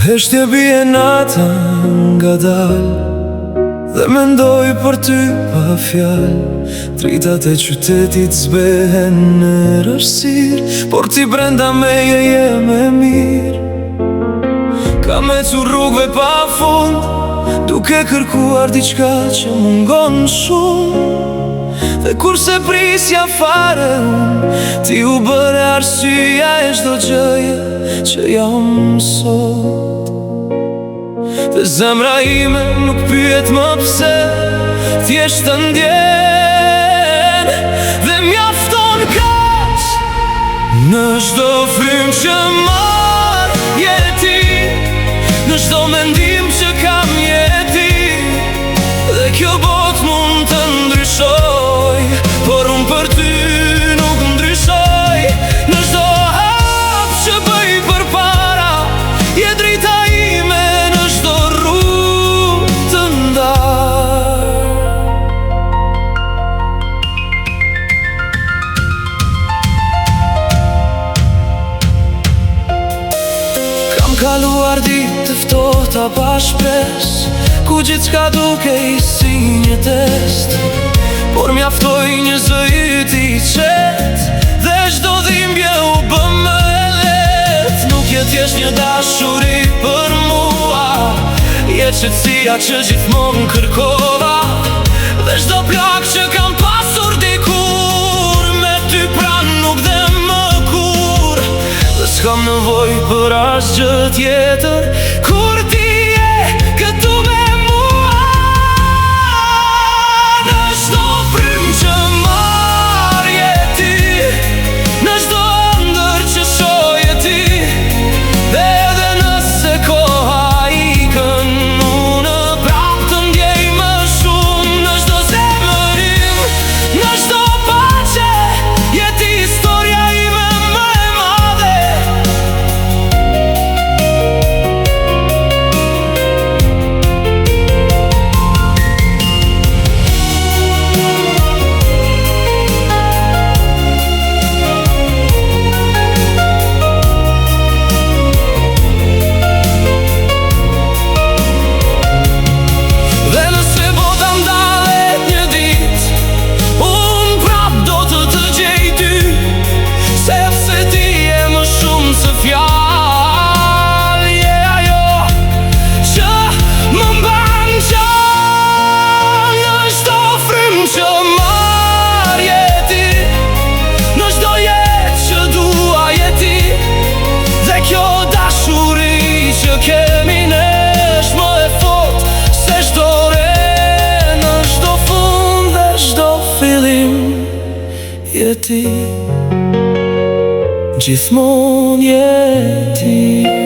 Heshtje bie nata nga dal dhe mendoj për ty pa fjal. Dritat e qytetit zbehen në rërsir, por ti brenda meje jeme mirë. Ka me cu rrugve pa fund, duke kërkuar diçka që mungon shumë. Dhe kurse prisja fare unë, ti u bëre arsyeja e çdo gjëje që jam sot. Dhe zemra ime nuk pyet më pse, thjesht të ndjen. Dhe mjafton kaq në çdo frym që marr je ti, në çdo mendim që kam je ti. Dhe kjo botë mund të ndryshoj, por unë për ty nuk ndryshoj. Në çdo hap që bëj përpara, je drita ime në çdo rrugë të ndar. Kam kaluar ditë të ftohta pa shpresë, ku gjithçka dukej si një test, por mjaftoj një zëjt i qet, dhe çdo dhimbje u bë më e let. Nuk je thjesht një dashuri për mua, je qetësia që gjithmonë kërkova. Dhe çdo plak që kam pasur dikur, me ty pran nuk dhe më kur. Dhe s'kam nevoj për asgjë tjetër, kur ti je këtu me kemi nesh më e fort se çdo re. Në çdo fund dhe çdo fillim je ti, gjithmonë je ti.